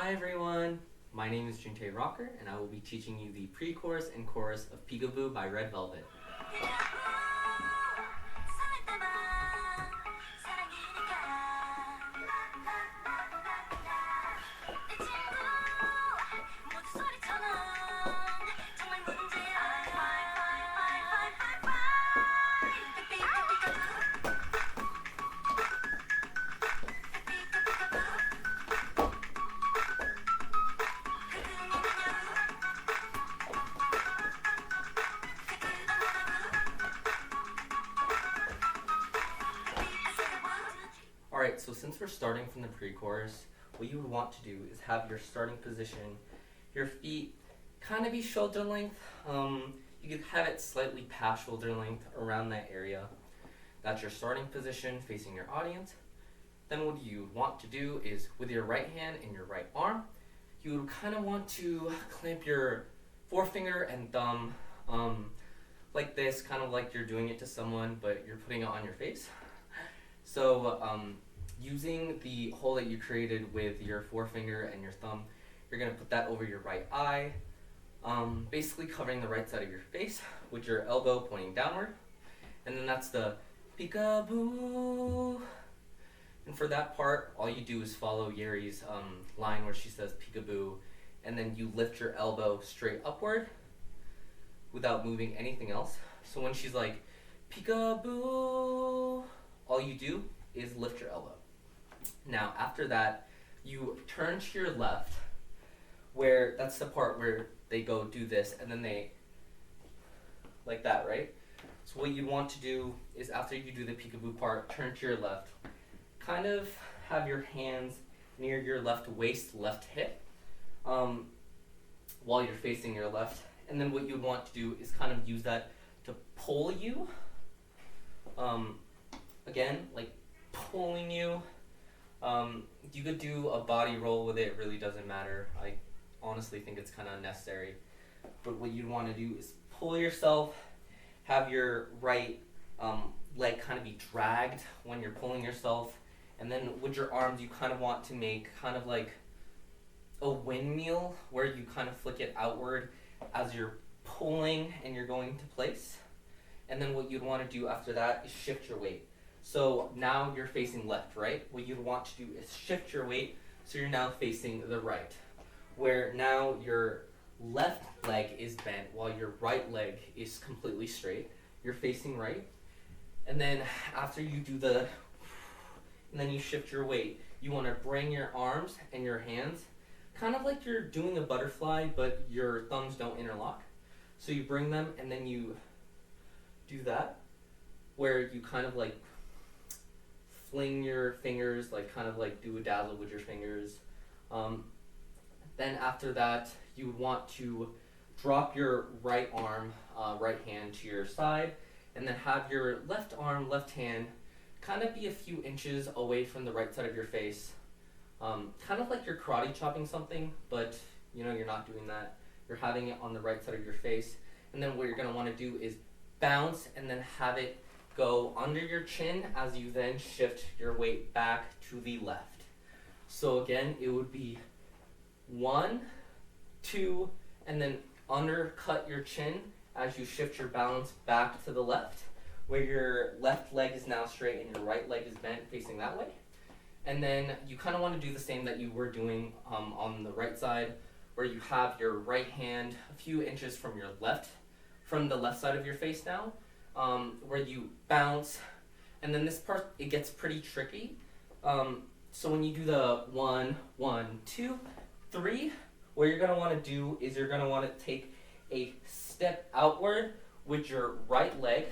Hi everyone, my name is Juntae Rocker and I will be teaching you the pre-chorus and chorus of Peekaboo by Red Velvet. Alright, so since we're starting from the pre-chorus, what you would want to do is have your starting position, your feet kind of be shoulder length. You could have it slightly past shoulder length around that area. That's your starting position facing your audience. Then what you want to do is with your right hand and your right arm, you would kind of want to clamp your forefinger and thumb like this, kind of like you're doing it to someone, but you're putting it on your face. So using the hole that you created with your forefinger and your thumb, you're going to put that over your right eye, basically covering the right side of your face with your elbow pointing downward. And then that's the peekaboo. And for that part, all you do is follow Yeri's line where she says peekaboo, and then you lift your elbow straight upward without moving anything else. So when she's like peekaboo, all you do is lift your elbow. Now after that, you turn to your left, where that's the part where they go do this, and then they, like that, right? So what you want to do is after you do the peekaboo part, turn to your left, kind of have your hands near your left waist, left hip, while you're facing your left. And then what you want to do is kind of use that to pull you, again, like pulling you. You could do a body roll with it, really doesn't matter. I honestly think it's kind of unnecessary. But what you want to do is pull yourself, have your right leg kind of be dragged when you're pulling yourself, and then with your arms you kind of want to make kind of like a windmill where you kind of flick it outward as you're pulling and you're going to place. And then what you'd want to do after that is shift your weight. So now you're facing left, right? What you'd want to do is shift your weight so you're now facing the right, where now your left leg is bent while your right leg is completely straight. You're facing right. And then after you do and then you shift your weight, you want to bring your arms and your hands kind of like you're doing a butterfly, but your thumbs don't interlock. So you bring them and then you do that, where you kind of like fling your fingers, like kind of like do a dazzle with your fingers. Then after that, you would want to drop your right arm, right hand to your side, and then have your left arm, left hand kind of be a few inches away from the right side of your face. Kind of like you're karate chopping something, but you're not doing that. You're having it on the right side of your face. And then what you're going to want to do is bounce and then have it go under your chin as you then shift your weight back to the left. So again, it would be 1, 2, and then undercut your chin as you shift your balance back to the left, where your left leg is now straight and your right leg is bent facing that way. And then you kind of want to do the same that you were doing on the right side, where you have your right hand a few inches from the left side of your face now, where you bounce. And then this part, it gets pretty tricky. So when you do the 1, 1, 2, 3, what you're going to want to do is you're going to want to take a step outward with your right leg.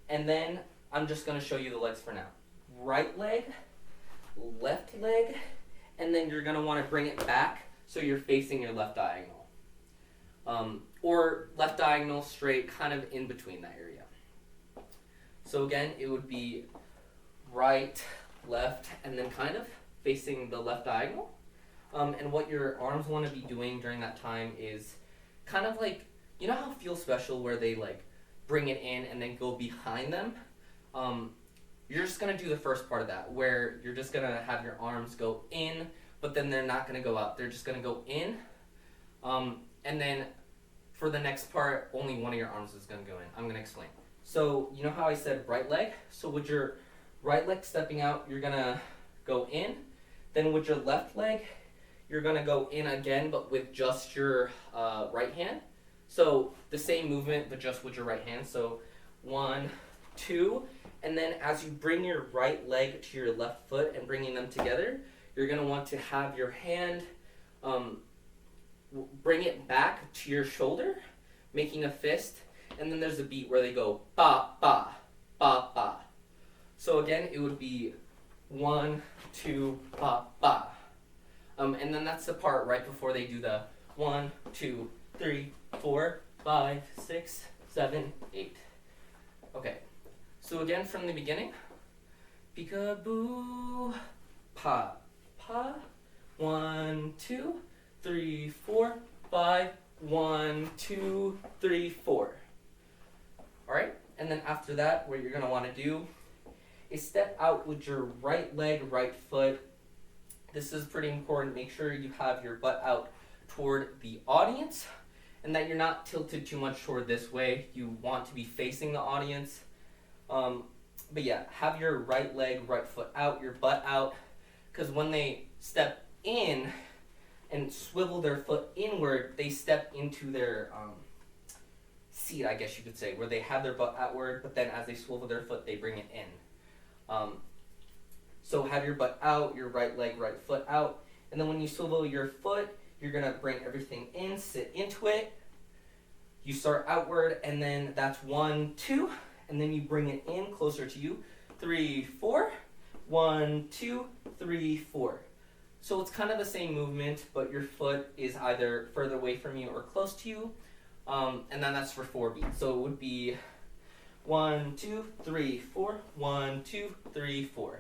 And then I'm just going to show you the legs for now. Right leg, left leg, and then you're going to want to bring it back so you're facing your left diagonal. Or left diagonal straight, kind of in between that area. So again, it would be right, left, and then kind of facing the left diagonal. And what your arms want to be doing during that time is kind of like, you know how Feel Special where they like bring it in and then go behind them? You're just going to do the first part of that, where you're just going to have your arms go in, but then they're not going to go out. They're just going to go in. And then for the next part, only one of your arms is going to go in. I'm going to explain. So you know how I said right leg? So with your right leg stepping out, you're going to go in. Then with your left leg, you're going to go in again, but with just your right hand. So the same movement, but just with your right hand. So 1, 2, and then as you bring your right leg to your left foot and bringing them together, you're going to want to have your hand bring it back to your shoulder, making a fist, and then there's a beat where they go ba, ba, ba, ba. So again, it would be 1, 2, ba, ba. And then that's the part right before they do the 1, 2, 3, 4, 5, 6, 7, 8. Okay, so again from the beginning, peekaboo, pa, pa, 1, 2, 3, 4, 5, 1, 2, 3, 4. Alright, and then after that, what you're going to want to do is step out with your right leg, right foot. This is pretty important. Make sure you have your butt out toward the audience and that you're not tilted too much toward this way. You want to be facing the audience. But yeah, have your right leg, right foot out, your butt out, because when they step in and swivel their foot inward, they step into their seat, I guess you could say, where they have their butt outward, but then as they swivel their foot, they bring it in. So have your butt out, your right leg, right foot out, and then when you swivel your foot, you're going to bring everything in, sit into it. You start outward, and then that's 1, 2, and then you bring it in closer to you. 3, 4, 1, 2, 3, 4. So it's kind of the same movement, but your foot is either further away from you or close to you. And then that's for 4 beats. So it would be 1, 2, 3, 4, 1, 2, 3, 4.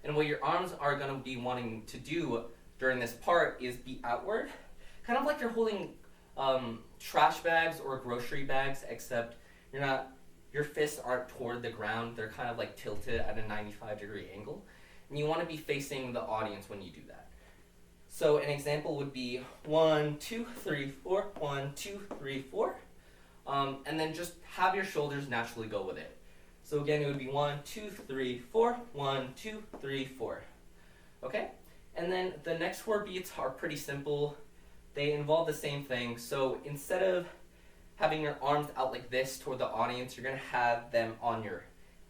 And what your arms are going to be wanting to do during this part is be outward, kind of like you're holding trash bags or grocery bags, except your fists aren't toward the ground. They're kind of like tilted at a 95-degree angle. And you want to be facing the audience when you do that. So an example would be 1, 2, 3, 4, 1, 2, 3, 4. And then just have your shoulders naturally go with it. So again, it would be 1, 2, 3, 4, 1, 2, 3, 4. Okay? And then the next 4 beats are pretty simple. They involve the same thing. So instead of having your arms out like this toward the audience, you're going to have them on your,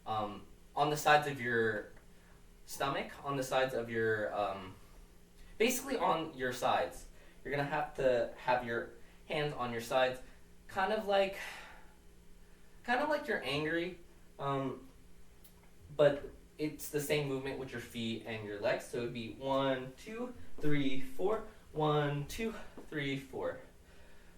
on the sides of your stomach, on the sides of your, basically on your sides. You're going to have your hands on your sides, kind of like you're angry, but it's the same movement with your feet and your legs. So it would be 1, 2, 3, 4, 1, 2, 3, 4.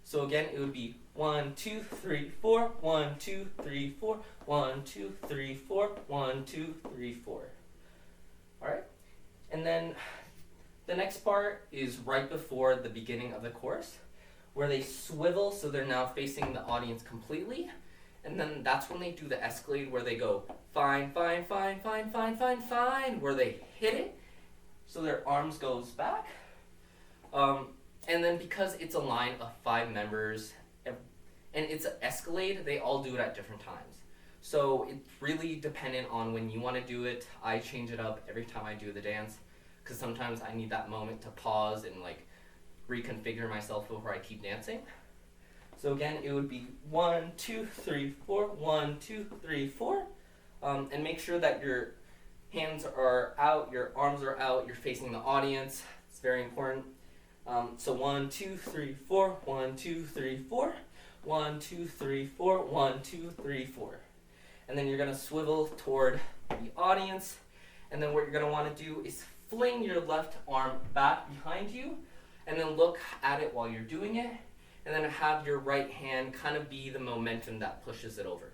So again, it would be 1, 2, 3, 4, 1, 2, 3, 4, 1, 2, 3, 4, 1, 2, 3, 4. Alright? And then the next part is right before the beginning of the chorus, where they swivel so they're now facing the audience completely. And then that's when they do the escalade where they go fine, fine, fine, fine, fine, fine, fine, where they hit it. So their arms goes back. And then because it's a line of 5 members and it's an escalade, they all do it at different times. So it's really dependent on when you want to do it. I change it up every time I do the dance because sometimes I need that moment to pause and like reconfigure myself before I keep dancing. So again, it would be 1, 2, 3, 4, 1, 2, 3, 4. And make sure that your hands are out, your arms are out, you're facing the audience. It's very important. So 1, 2, 3, 4, 1, 2, 3, 4, 1, 2, 3, 4, 1, 2, 3, 4. And then you're going to swivel toward the audience. And then what you're going to want to do is fling your left arm back behind you and then look at it while you're doing it. And then have your right hand kind of be the momentum that pushes it over.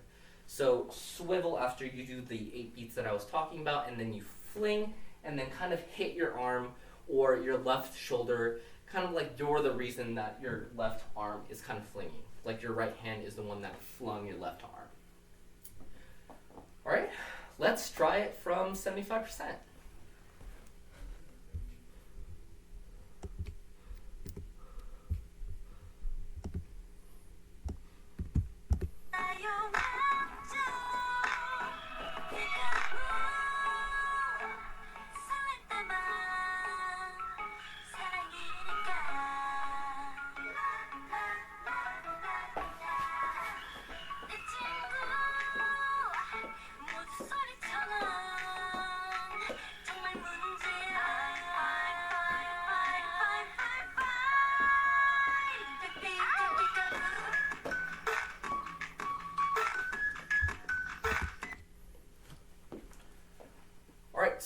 So swivel after you do the 8 beats that I was talking about, and then you fling and then kind of hit your arm or your left shoulder, kind of like you're the reason that your left arm is kind of flinging. Like your right hand is the one that flung your left arm. All right, let's try it from 75%.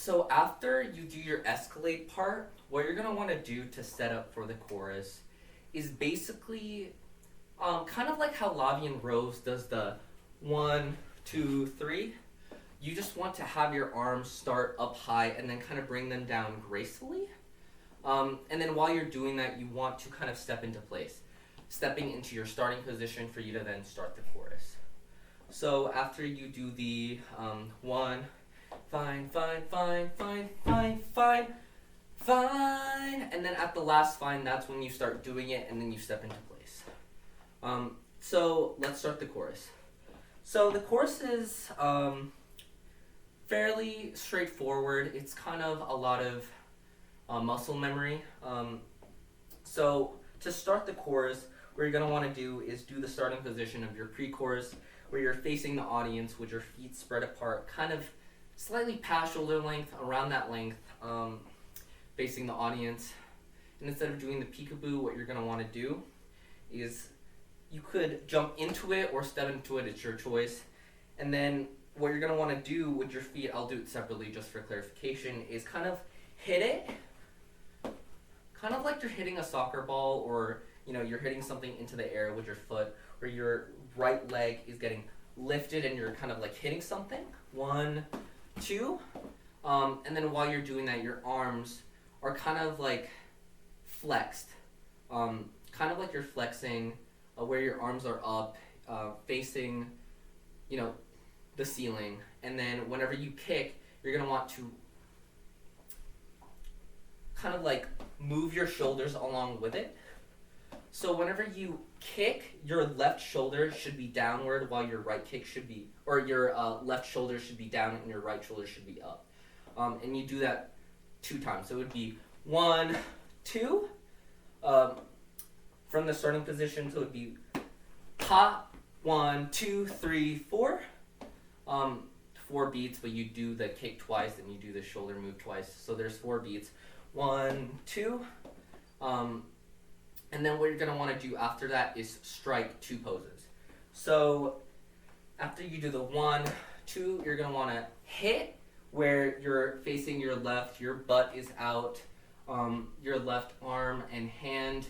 So after you do your escalate part, what you're gonna want to do to set up for the chorus is basically kind of like how Lavian Rose does the 1, 2, 3. You just want to have your arms start up high and then kind of bring them down gracefully. And then while you're doing that, you want to kind of step into place, stepping into your starting position for you to then start the chorus. So after you do the 1, fine, fine, fine, fine, fine, fine, fine, and then at the last fine, that's when you start doing it and then you step into place. So let's start the chorus. So the chorus is fairly straightforward. It's kind of a lot of muscle memory. So to start the chorus, what you're going to want to do is do the starting position of your pre-chorus, where you're facing the audience with your feet spread apart, kind of slightly past shoulder length, around that length, facing the audience. And instead of doing the peekaboo, what you're going to want to do is you could jump into it or step into it, it's your choice. And then what you're going to want to do with your feet, I'll do it separately just for clarification, is kind of hit it, kind of like you're hitting a soccer ball, or you're hitting something into the air with your foot, where your right leg is getting lifted and you're kind of like hitting something. 1, 2. And then while you're doing that, your arms are kind of like flexed, kind of like you're flexing, where your arms are up, facing, the ceiling. And then whenever you kick, you're gonna want to kind of like move your shoulders along with it. So whenever you kick, your left shoulder should be downward, while your right kick should be, or your left shoulder should be down and your right shoulder should be up. And you do that 2 times. So it would be 1, 2, from the starting position. So it would be pa, 1, 2, 3, 4. 4 beats, but you do the kick twice and you do the shoulder move twice. So there's 4 beats. 1, 2. And then what you're going to want to do after that is strike 2 poses. So after you do the 1, 2, you're going to want to hit where you're facing your left, your butt is out, your left arm and hand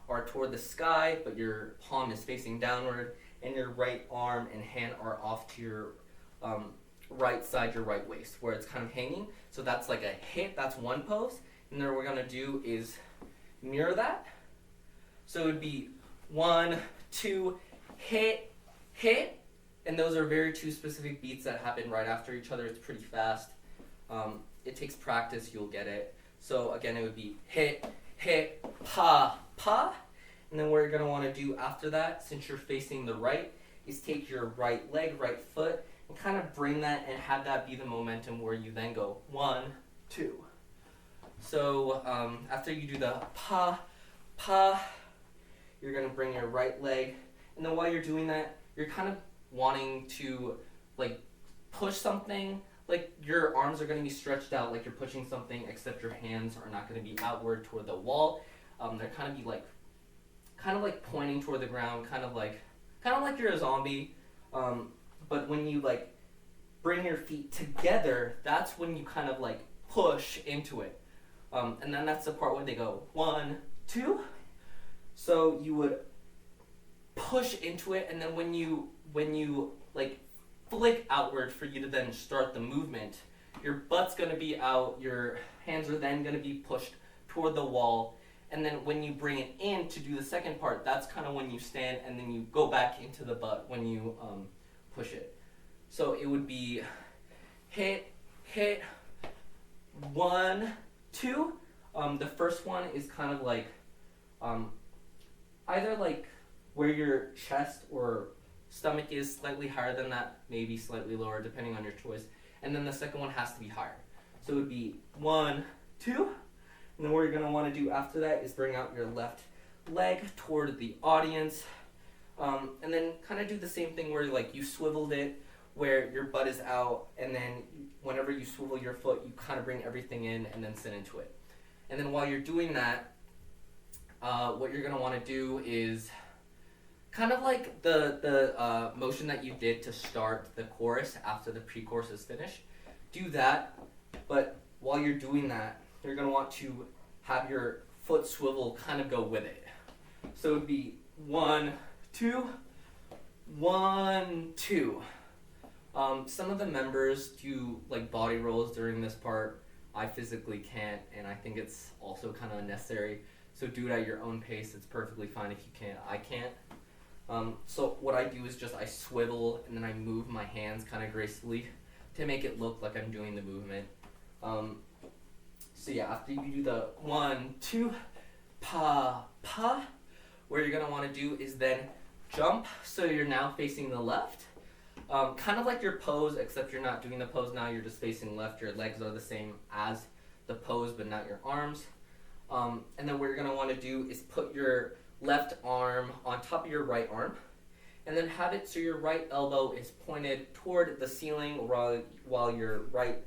are toward the sky, but your palm is facing downward, and your right arm and hand are off to your right side, your right waist, where it's kind of hanging. So that's like a hit, that's one pose. And then what we're going to do is mirror that. So it would be 1, 2, hit, hit, and those are very 2 specific beats that happen right after each other. It's pretty fast. It takes practice, you'll get it. So again, it would be hit, hit, pa, pa. And then what you're going to want to do after that, since you're facing the right, is take your right leg, right foot, and kind of bring that and have that be the momentum where you then go 1, 2. So after you do the pa, pa, you're going to bring your right leg, and then while you're doing that, you're kind of wanting to like push something, like your arms are going to be stretched out like you're pushing something, except your hands are not going to be outward toward the wall. They're kind of like pointing toward the ground, kind of like you're a zombie. But when you like bring your feet together, that's when you kind of like push into it. And then that's the part where they go 1, 2. So you would push into it, and then when you like flick outward for you to then start the movement, your butt's going to be out, your hands are then going to be pushed toward the wall, and then when you bring it in to do the second part, that's kind of when you stand, and then you go back into the butt when you push it. So it would be hit, hit, 1, 2. The first one is kind of like either like where your chest or stomach is slightly higher than that, maybe slightly lower, depending on your choice. And then the second one has to be higher. So it would be 1, 2. And then what you're going to want to do after that is bring out your left leg toward the audience. And then kind of do the same thing where like you swiveled it, where your butt is out, and then whenever you swivel your foot, you kind of bring everything in and then sit into it. And then while you're doing that, what you're going to want to do is kind of like the motion that you did to start the chorus after the pre-chorus is finished. Do that, but while you're doing that, you're going to want to have your foot swivel kind of go with it. So it would be 1, 2, 1, 2. Some of the members do like body rolls during this part. I physically can't, and I think it's also kind of unnecessary. So do it at your own pace. It's perfectly fine if you can't. I can't. So what I do is just I swivel and then I move my hands kind of gracefully to make it look like I'm doing the movement. So yeah, after you do the 1, 2, pa, pa, what you're gonna want to do is then jump. So you're now facing the left. Kind of like your pose, except you're not doing the pose now, you're just facing left. Your legs are the same as the pose, but not your arms. And then what you're going to want to do is put your left arm on top of your right arm, and then have it so your right elbow is pointed toward the ceiling while your right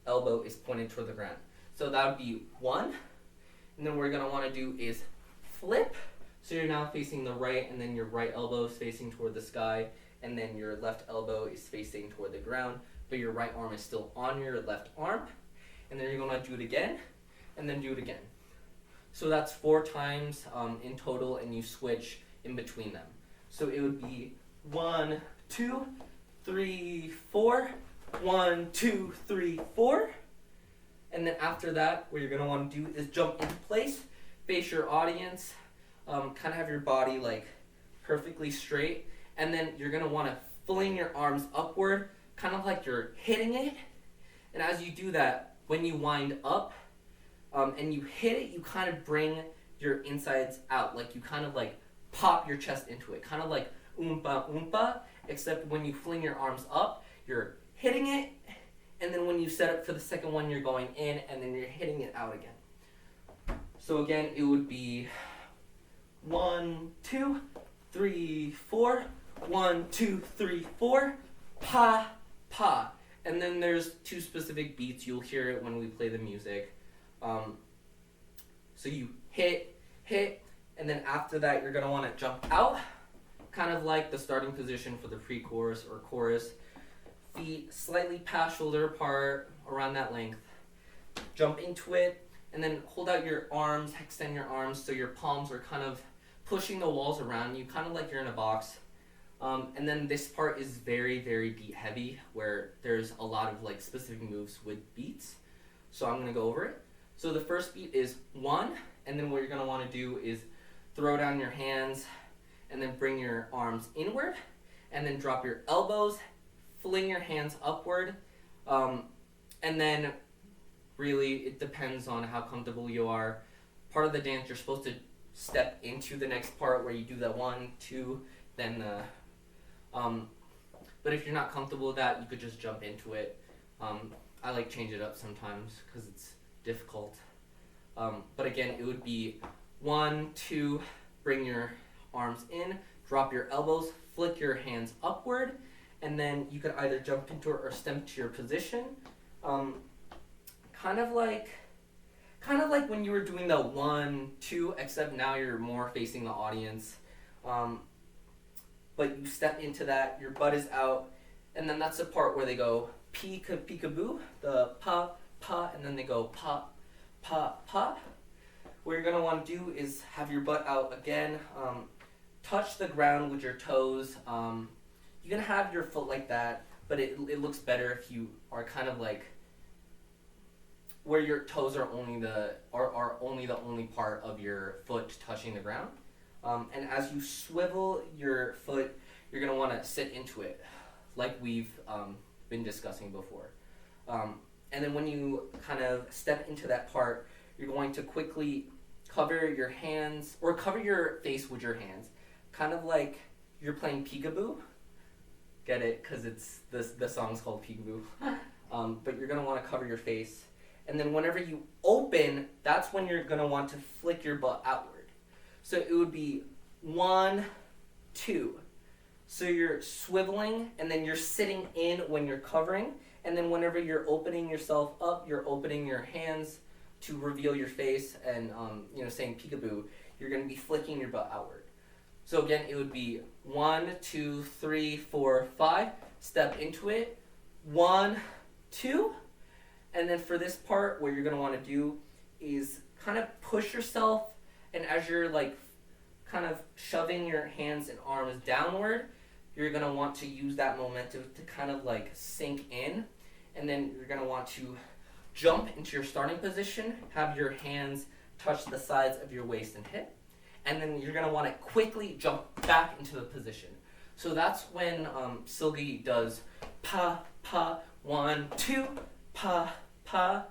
elbow is pointed toward the ground. So that would be 1. And then what you're going to want to do is flip. So you're now facing the right, and then your right elbow is facing toward the sky, and then your left elbow is facing toward the ground, but your right arm is still on your left arm. And then you're going to do it again, and then do it again. So that's 4 times in total, and you switch in between them. So it would be 1, 2, 3, 4, 1, 2, 3, 4. And then after that, what you're going to want to do is jump into place, face your audience, kind of have your body like perfectly straight. And then you're going to want to fling your arms upward, kind of like you're hitting it. And as you do that, when you wind up and you hit it, you kind of bring your insides out. Like you kind of like pop your chest into it. Kind of like oompa oompa, except when you fling your arms up, you're hitting it. And then when you set up for the second one, you're going in and then you're hitting it out again. So again, it would be 1, 2, 3, 4. 1, 2, 3, 4, pa, pa. And then there's 2 specific beats. You'll hear it when we play the music. So you hit, and then after that, you're going to want to jump out, kind of like the starting position for the pre-chorus or chorus. Feet slightly past shoulder apart, around that length. Jump into it, and then hold out your arms, extend your arms so your palms are kind of pushing the walls around you, kind of like you're in a box. And then this part is very, very beat heavy, where there's a lot of like specific moves with beats. So I'm going to go over it. So the first beat is 1, and then what you're going to want to do is throw down your hands and then bring your arms inward, and then drop your elbows, fling your hands upward, and then really it depends on how comfortable you are. Part of the dance, you're supposed to step into the next part where you do the 1, 2, then the but if you're not comfortable with that, you could just jump into it. I like change it up sometimes because it's difficult. But again, it would be 1, 2, bring your arms in, drop your elbows, flick your hands upward, and then you could either jump into it or step to your position. Kind of like when you were doing the 1, 2, except now you're more facing the audience. But you step into that, your butt is out, and then that's the part where they go peekaboo, the pa, pa, and then they go pa, pa, pa. What you're going to want to do is have your butt out again, touch the ground with your toes. You can have your foot like that, but it looks better if you are kind of like where your toes are only the only part of your foot touching the ground. And as you swivel your foot, you're going to want to sit into it, like we've been discussing before. And then when you kind of step into that part, you're going to quickly cover your hands, or cover your face with your hands, kind of like you're playing peekaboo. Get it? Because it's the song's called Peekaboo. But you're going to want to cover your face. And then whenever you open, that's when you're going to want to flick your butt outward. So it would be 1, 2. So you're swiveling, and then you're sitting in when you're covering. And then whenever you're opening yourself up, you're opening your hands to reveal your face and, saying peekaboo. You're going to be flicking your butt outward. So again, it would be 1, 2, 3, 4, 5. Step into it. 1, 2. And then for this part, what you're going to want to do is kind of push yourself, and as you're like kind of shoving your hands and arms downward, you're going to want to use that momentum to kind of like sink in, and then you're going to want to jump into your starting position, have your hands touch the sides of your waist and hip, and then you're going to want to quickly jump back into the position. So that's when Silgi does pa, pa, 1, 2, pa, pa,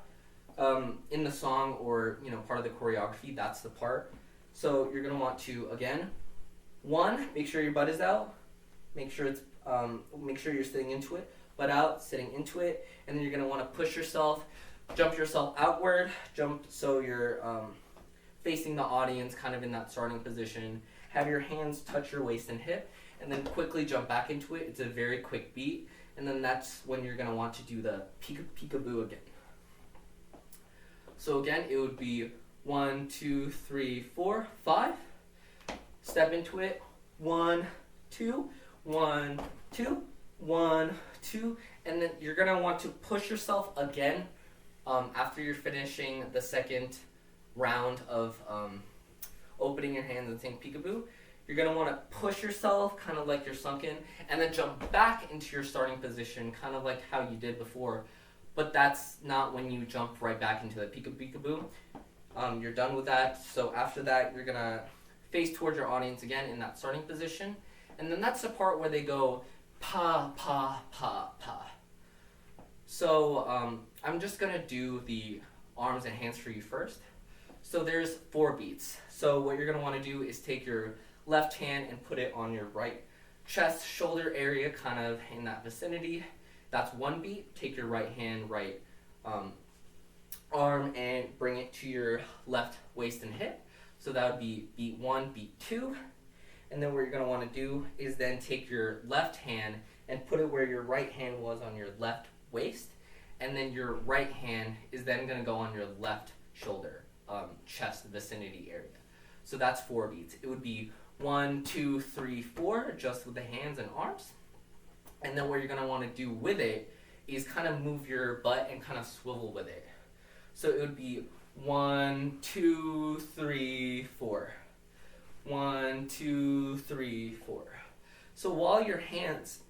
in the song, or part of the choreography. That's the part. So you're gonna want to, again, 1, make sure your butt is out, make sure you're sitting into it, butt out, sitting into it, and then you're gonna want to push yourself, jump yourself outward, jump so you're facing the audience, kind of in that starting position. Have your hands touch your waist and hip, and then quickly jump back into it. It's a very quick beat, and then that's when you're going to want to do the peekaboo again. So again, it would be 1, 2, 3, 4, 5. Step into it. 1, 2, 1, 2, 1, 2, and then you're going to want to push yourself again after you're finishing the second round of opening your hands and saying peekaboo. You're going to want to push yourself, kind of like you're sunken, and then jump back into your starting position, kind of like how you did before. But that's not when you jump right back into the peekaboo. You're done with that. So after that, you're going to face towards your audience again in that starting position. And then that's the part where they go pa, pa, pa, pa. So I'm just going to do the arms and hands for you first. So there's 4 beats. So what you're going to want to do is take your left hand and put it on your right chest, shoulder area, kind of in that vicinity. That's 1 beat. Take your right hand, right arm, and bring it to your left waist and hip. So that would be beat 1, beat 2. And then what you're going to want to do is then take your left hand and put it where your right hand was on your left waist. And then your right hand is then going to go on your left shoulder, chest vicinity area. So that's 4 beats. It would be 1, 2, 3, 4, just with the hands and arms. And then what you're going to want to do with it is kind of move your butt and kind of swivel with it. So it would be 1, 2, 3, 4. 1, 2, 3, 4. So while your hands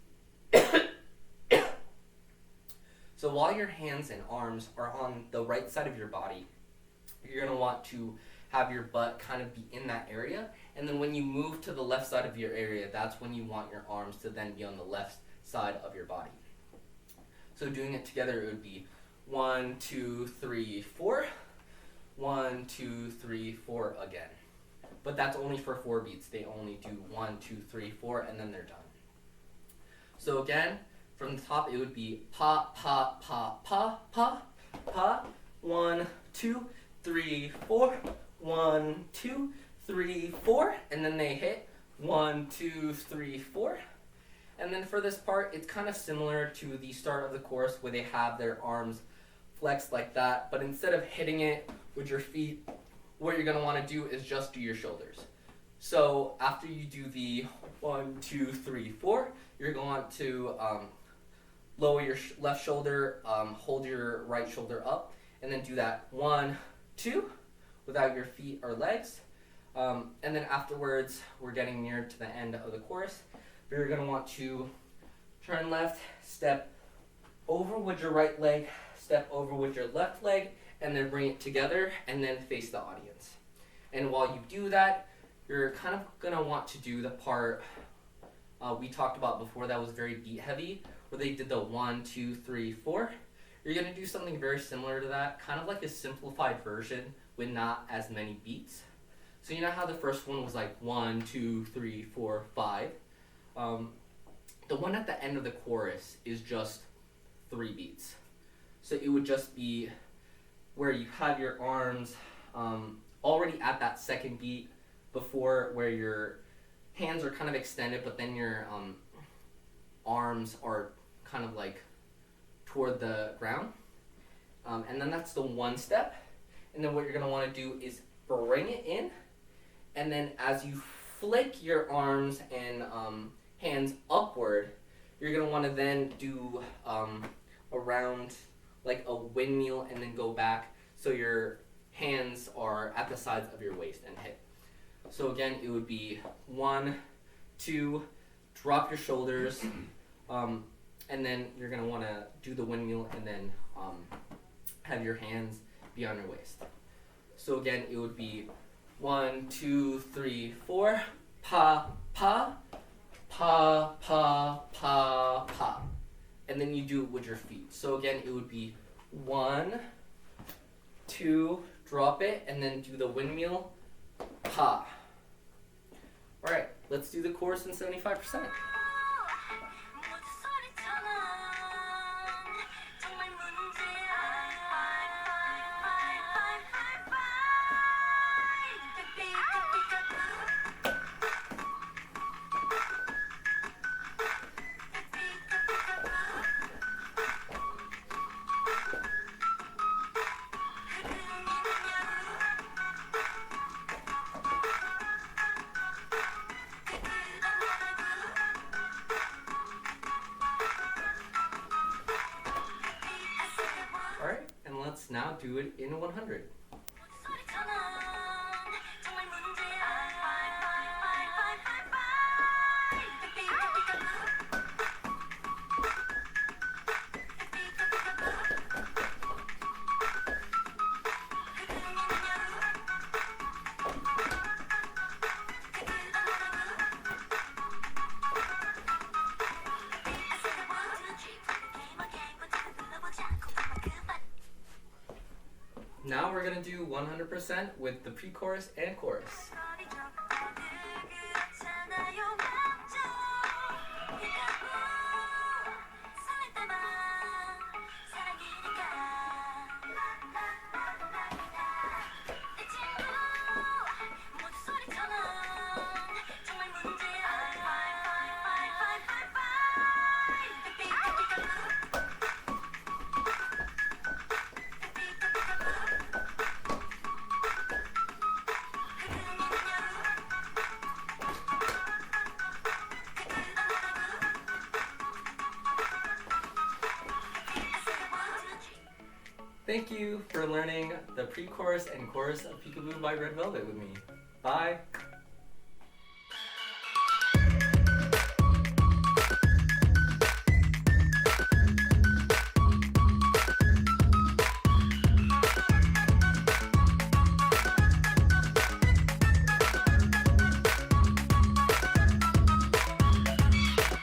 and arms are on the right side of your body, you're going to want to have your butt kind of be in that area. And then when you move to the left side of your area, that's when you want your arms to then be on the left side of your body. So doing it together, it would be 1, 2, 3, 4. 1, 2, 3, 4 again. But that's only for 4 beats. They only do 1, 2, 3, 4, and then they're done. So again, from the top, it would be pa, pa, pa, pa, pa, pa. 1, 2, 3, 4. 1, 2, 3, 4. And then they hit 1, 2, 3, 4. And then for this part, it's kind of similar to the start of the chorus where they have their arms flexed like that. But instead of hitting it with your feet, what you're going to want to do is just do your shoulders. So after you do the 1, 2, 3, 4, you're going to lower your left shoulder, hold your right shoulder up, and then do that 1, 2 without your feet or legs. And then afterwards, we're getting near to the end of the chorus. But you're going to want to turn left, step over with your right leg, step over with your left leg, and then bring it together, and then face the audience. And while you do that, you're kind of going to want to do the part we talked about before that was very beat heavy, where they did the 1, 2, 3, 4. You're going to do something very similar to that, kind of like a simplified version with not as many beats. So you know how the first one was like 1, 2, 3, 4, 5? The one at the end of the chorus is just 3 beats. So it would just be where you have your arms already at that second beat before, where your hands are kind of extended, but then your arms are kind of like toward the ground. And then that's the 1 step. And then what you're going to want to do is bring it in. And then as you flick your arms and hands upward, you're going to want to then do around like a windmill and then go back so your hands are at the sides of your waist and hit. So again, it would be 1, 2, drop your shoulders, and then you're going to want to do the windmill and then have your hands be on your waist. So again, it would be 1, 2, 3, 4, pa, pa, pa, pa, pa, pa. And then you do it with your feet. So again, it would be 1, 2, drop it, and then do the windmill, pa. All right, let's do the chorus in 75%. Alright, and let's now do it in 100. Now we're going to do 100% with the pre-chorus and chorus. Thank you for learning the pre-chorus and chorus of Peekaboo by Red Velvet with me. Bye.